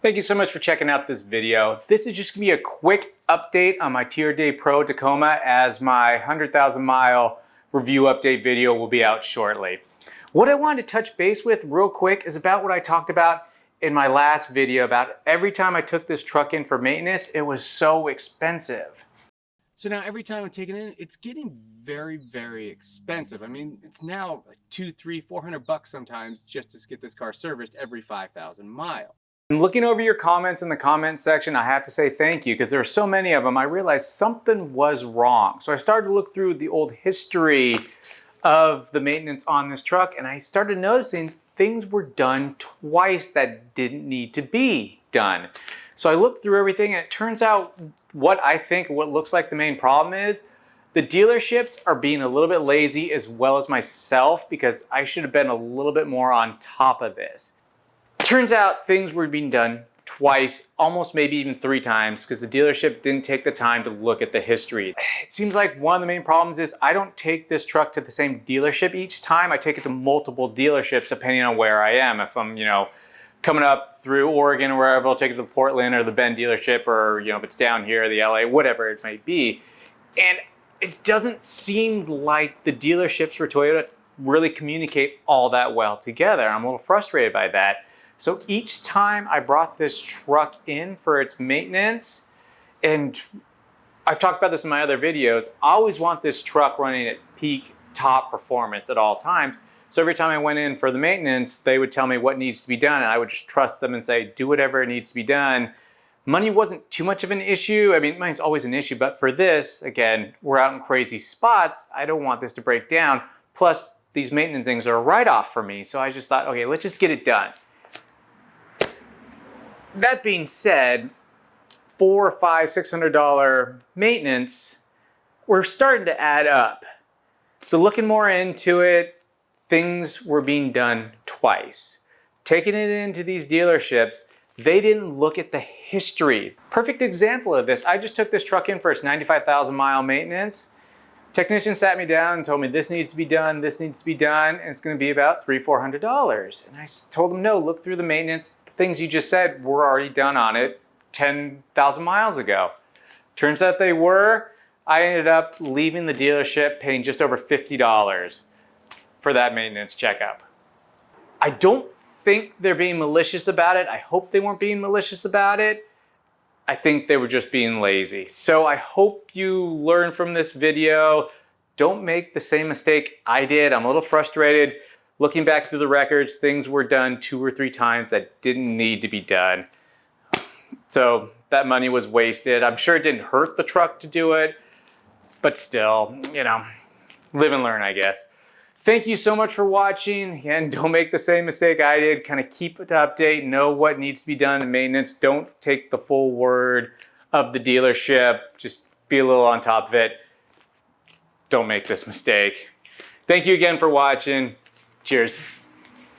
Thank you so much for checking out this video. This is just gonna be a quick update on my TRD Pro Tacoma, as my 100,000 mile review update video will be out shortly. What I wanted to touch base with real quick is about what I talked about in my last video about every time I took this truck in for maintenance, it was so expensive. So now every time I take it in, it's getting very, very expensive. I mean, it's now like $200, $300, $400 sometimes just to get this car serviced every 5,000 miles. And looking over your comments in the comment section, I have to say thank you because there are so many of them. I realized something was wrong. So I started to look through the old history of the maintenance on this truck, and I started noticing things were done twice that didn't need to be done. So I looked through everything, and it turns out what I think, what looks like the main problem is the dealerships are being a little bit lazy, as well as myself, because I should have been a little bit more on top of this. Turns out things were being done twice, almost maybe even 3 times, because the dealership didn't take the time to look at the history. It seems like one of the main problems is I don't take this truck to the same dealership each time. I take it to multiple dealerships depending on where I am. If I'm, coming up through Oregon or wherever, I'll take it to the Portland or the Bend dealership, or, if it's down here, the LA, whatever it might be. And it doesn't seem like the dealerships for Toyota really communicate all that well together. I'm a little frustrated by that. So each time I brought this truck in for its maintenance, and I've talked about this in my other videos, I always want this truck running at peak top performance at all times. So every time I went in for the maintenance, they would tell me what needs to be done, and I would just trust them and say, do whatever it needs to be done. Money wasn't too much of an issue. I mean, money's always an issue, but for this, again, we're out in crazy spots. I don't want this to break down. Plus, these maintenance things are a write-off for me. So I just thought, okay, let's just get it done. That being said, $400, $500, $600 maintenance, we're starting to add up. So looking more into it, things were being done twice. Taking it into these dealerships, they didn't look at the history. Perfect example of this, I just took this truck in for its 95,000 mile maintenance. Technician sat me down and told me this needs to be done, this needs to be done, and it's gonna be about $300, $400. And I told him, no, look through the maintenance. Things you just said were already done on it 10,000 miles ago. Turns out they were. I ended up leaving the dealership paying just over $50 for that maintenance checkup. I don't think they're being malicious about it. I hope they weren't being malicious about it. I think they were just being lazy. So I hope you learn from this video. Don't make the same mistake I did. I'm a little frustrated. Looking back through the records, things were done 2 or 3 times that didn't need to be done. So that money was wasted. I'm sure it didn't hurt the truck to do it, but still, live and learn, I guess. Thank you so much for watching. Again, don't make the same mistake I did. Kind of keep it up to date, know what needs to be done in maintenance. Don't take the full word of the dealership. Just be a little on top of it. Don't make this mistake. Thank you again for watching. Cheers.